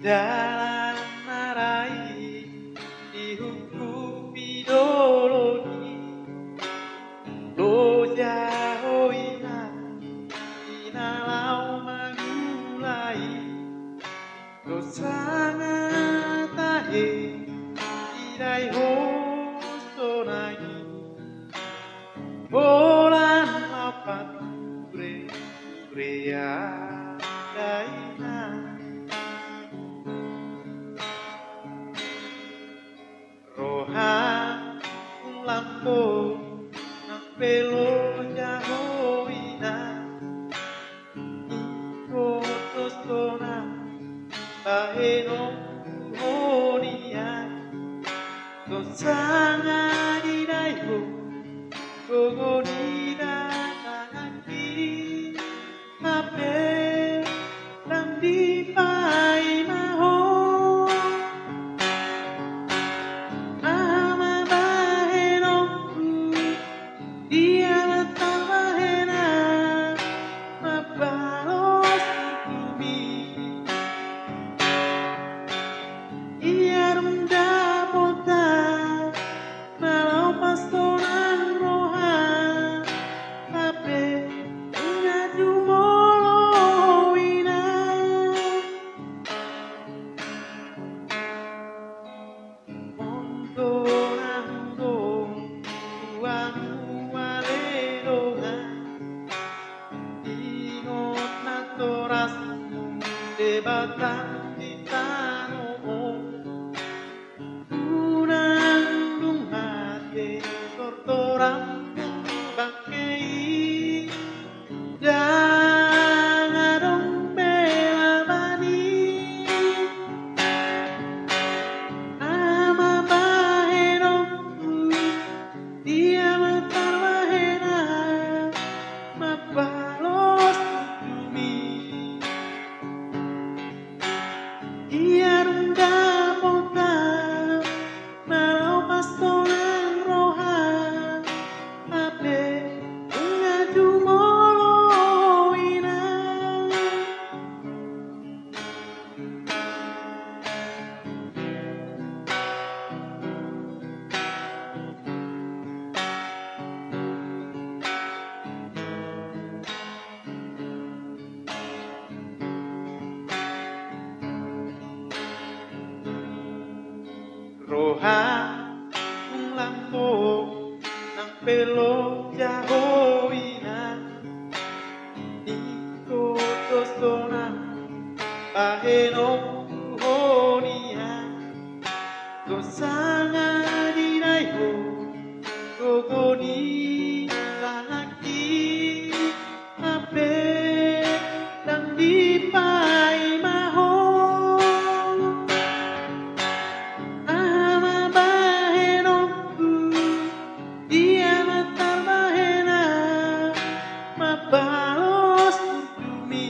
Dalam narai dihukum ideologi lo jahoina inalau magulai lo sangat tahe idai hostonai bolan lapat ure ya daina rohan lampu nang pelo jahoina iko tostona baheno honia dosanga didaiho gogonida nanaki mape dan dipai maho ama baheno dia mata bahena mabalos bumi ia rendah pota malau pastoran roha tapi ngaju molowina ontonando uamu aledoha ingot natoras debatan di tanah unang lumate tortoram bakei jangan bela bani ama baheno dia matar bahena mabalos bumi ia rendah pota malau pastoran roha ape ngaju molowina roha lampu nang pelo jahoina iko tostona baheno honia dosanga dinaiho gogoni laki ape dan dipai maho ama baheno dia matar bahena mabalos bumi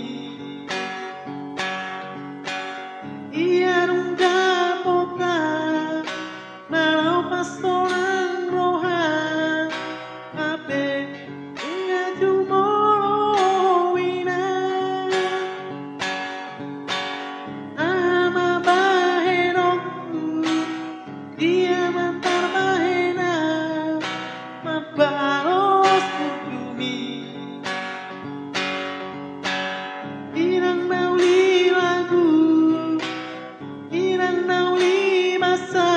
ia rendah pota malau pastoran roha ape ngaju molowina ama baheno dia matar bahena mabalos bumi irang nauli lagu irang nauli masa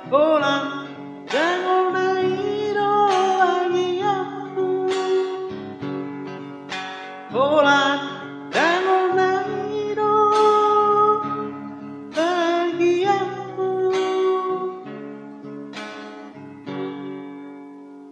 bolang jangan